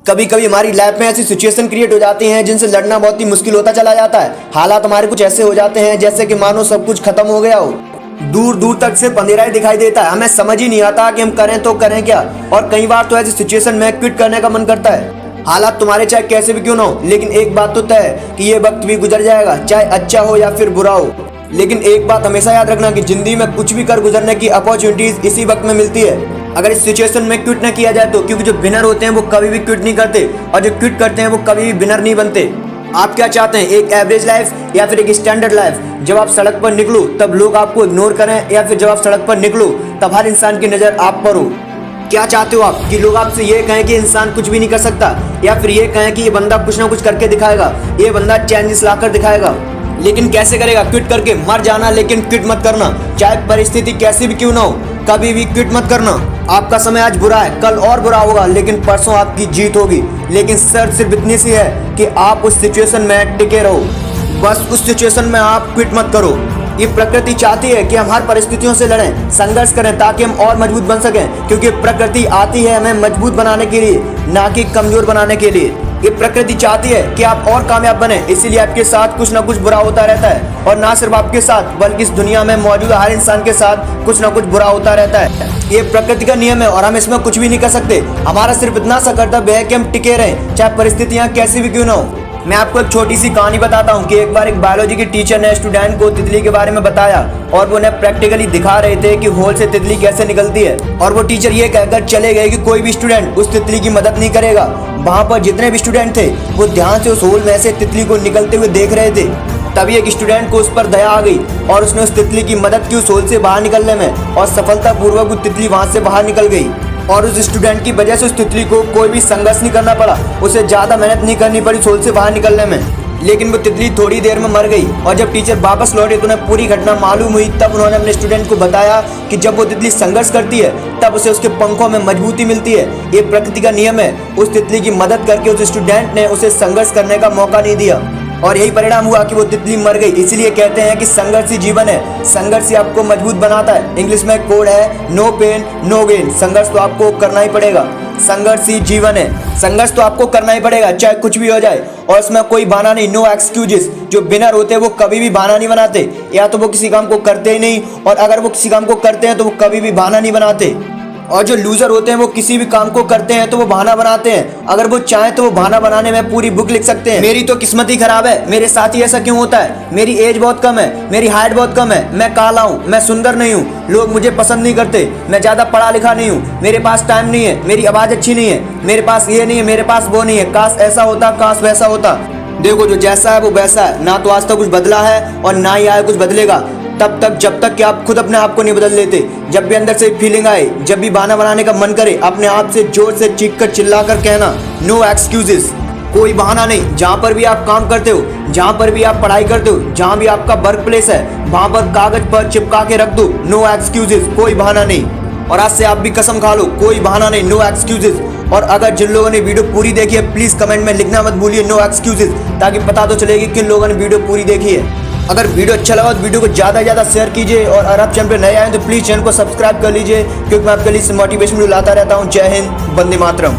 कभी कभी हमारी लाइफ में ऐसी सिचुएशन क्रिएट हो जाती हैं जिनसे लड़ना बहुत ही मुश्किल होता चला जाता है। हालात हमारे कुछ ऐसे हो जाते हैं जैसे कि मानो सब कुछ खत्म हो गया हो, दूर दूर तक सिर्फ अंधेरा ही दिखाई देता है। हमें समझ ही नहीं आता कि हम करें तो करें क्या, और कई बार तो ऐसी सिचुएशन में क्विट करने का मन करता है। हालात तुम्हारे चाहे कैसे भी क्यों ना हो, लेकिन एक बात तो तय है कि ये वक्त भी गुजर जाएगा, चाहे अच्छा हो या फिर बुरा हो। लेकिन एक बात हमेशा याद रखना कि जिंदगी में कुछ भी कर गुजरने की अपॉर्चुनिटीज इसी वक्त में मिलती है, अगर इस सिचुएशन में क्विट न किया जाए तो। क्योंकि जो विनर होते हैं वो कभी भी क्विट नहीं करते, और जो क्विट करते हैं वो कभी भी विनर नहीं बनते। आप क्या चाहते हैं, एक एवरेज लाइफ या फिर एक स्टैंडर्ड लाइफ? जब आप सड़क पर निकलो तब लोग आपको इग्नोर करें, या फिर जब आप सड़क पर निकलो तब हर इंसान की नज़र आप पर हो? क्या चाहते हो आप, कि लोग आपसे ये कहें कि इंसान कुछ भी नहीं कर सकता, या फिर ये कहें कि ये बंदा कुछ ना कुछ करके दिखाएगा, ये बंदा चेंजेस लाकर दिखाएगा? लेकिन कैसे करेगा? क्विट करके मर जाना, लेकिन क्विट मत करना। चाहे परिस्थिति कैसी भी क्यों ना हो, कभी भी क्विट मत करना। आपका समय आज बुरा है, कल और बुरा होगा, लेकिन परसों आपकी जीत होगी। लेकिन शर्त सिर्फ इतनी सी है कि आप उस सिचुएशन में टिके रहो, बस उस सिचुएशन में आप क्विट मत करो। ये प्रकृति चाहती है कि हम हर परिस्थितियों से लड़ें, संघर्ष करें, ताकि हम और मजबूत बन सकें। क्योंकि प्रकृति आती है हमें मजबूत बनाने के लिए, ना कि कमजोर बनाने के लिए। ये प्रकृति चाहती है कि आप और कामयाब बने, इसीलिए आपके साथ कुछ ना कुछ बुरा होता रहता है। और ना सिर्फ आपके साथ, बल्कि इस दुनिया में मौजूद हर इंसान के साथ कुछ ना कुछ बुरा होता रहता है। ये प्रकृति का नियम है और हम इसमें कुछ भी नहीं कर सकते। हमारा सिर्फ इतना सा कर्तव्य है कि हम टिके रहें, चाहे परिस्थितियाँ कैसी भी क्यों ना हो। मैं आपको एक छोटी सी कहानी बताता हूँ कि एक बार एक बायोलॉजी की टीचर ने स्टूडेंट को तितली के बारे में बताया, और वो उन्हें प्रैक्टिकली दिखा रहे थे कि होल से तितली कैसे निकलती है। और वो टीचर ये कहकर चले गए कि कोई भी स्टूडेंट उस तितली की मदद नहीं करेगा। वहाँ पर जितने भी स्टूडेंट थे वो ध्यान से उस होल में से तितली को निकलते हुए देख रहे थे। तभी एक स्टूडेंट को उस पर दया आ गई और उसने उस तितली की मदद की उस होल से बाहर निकलने में, और सफलतापूर्वक वो तितली वहाँ से बाहर निकल गई। और उस स्टूडेंट की वजह से उस तितली को कोई भी संघर्ष नहीं करना पड़ा, उसे ज़्यादा मेहनत नहीं करनी पड़ी उस होल से बाहर निकलने में। लेकिन वो तितली थोड़ी देर में मर गई, और जब टीचर वापस लौटे तो उन्हें पूरी घटना मालूम हुई। तब उन्होंने अपने स्टूडेंट को बताया कि जब वो तितली संघर्ष करती है तब उसे उसके पंखों में मजबूती मिलती है। ये प्रकृति का नियम है। उस तितली की मदद करके उस स्टूडेंट ने उसे संघर्ष करने का मौका नहीं दिया, और यही परिणाम हुआ कि वो तितली मर गई। इसलिए कहते हैं कि संघर्ष ही जीवन है, संघर्ष ही आपको मजबूत बनाता है। इंग्लिश में कोड है नो पेन नो गेन। संघर्ष तो आपको करना ही पड़ेगा, संघर्ष ही जीवन है। संघर्ष तो आपको करना ही पड़ेगा, चाहे कुछ भी हो जाए, और इसमें कोई बहाना नहीं, नो एक्सक्यूजेस। जो विनर होते हैं वो कभी भी बहाना नहीं बनाते, या तो वो किसी काम को करते ही नहीं, और अगर वो किसी काम को करते हैं तो वो कभी भी बहाना नहीं बनाते। और जो लूजर होते हैं वो किसी भी काम को करते हैं तो वो बहाना बनाते हैं। अगर वो चाहें तो वो बहाना बनाने में पूरी बुक लिख सकते हैं। मेरी तो किस्मत ही खराब है, मेरे साथ ही ऐसा क्यों होता है, मेरी एज बहुत कम है, मेरी हाइट बहुत कम है, मैं काला हूँ, मैं सुंदर नहीं हूँ, लोग मुझे पसंद नहीं करते, मैं ज़्यादा पढ़ा लिखा नहीं हूँ, मेरे पास टाइम नहीं है, मेरी आवाज़ अच्छी नहीं है, मेरे पास ये नहीं है, मेरे पास वो नहीं है, काश ऐसा होता, काश वैसा होता। देखो जो जैसा है वो वैसा है, ना तो आज तक कुछ बदला है और ना ही आगे कुछ बदलेगा, तब तक जब तक कि आप खुद अपने आप को नहीं बदल लेते। जब भी अंदर से फीलिंग आए, जब भी बहाना बनाने का मन करे, अपने आप से जोर से चीख कर चिल्ला कर कहना नो एक्सक्यूजेस। कोई बहाना नहीं। जहाँ पर भी आप काम करते हो, जहाँ पर भी आप पढ़ाई करते हो, जहाँ भी आपका वर्क प्लेस है, वहाँ पर कागज पर चिपका के रख दो नो एक्सक्यूजेस, कोई बहाना नहीं। और आज से आप भी कसम खा लो, कोई बहाना नहीं, नो एक्सक्यूजेस। और अगर जिन लोगों ने वीडियो पूरी देखी है प्लीज़ कमेंट में लिखना मत भूलिए नो एक्सक्यूजेस, ताकि पता तो चलेगी किन लोगों ने वीडियो पूरी देखी है। अगर वीडियो अच्छा लगा तो वीडियो को ज़्यादा से ज़्यादा शेयर कीजिए, और अगर आप चैनल पर नए आए तो प्लीज़ चैनल को सब्सक्राइब कर लीजिए, क्योंकि मैं आपके लिए मोटिवेशन वीडियो लाता रहता हूँ। जय हिंद, वंदे मातरम।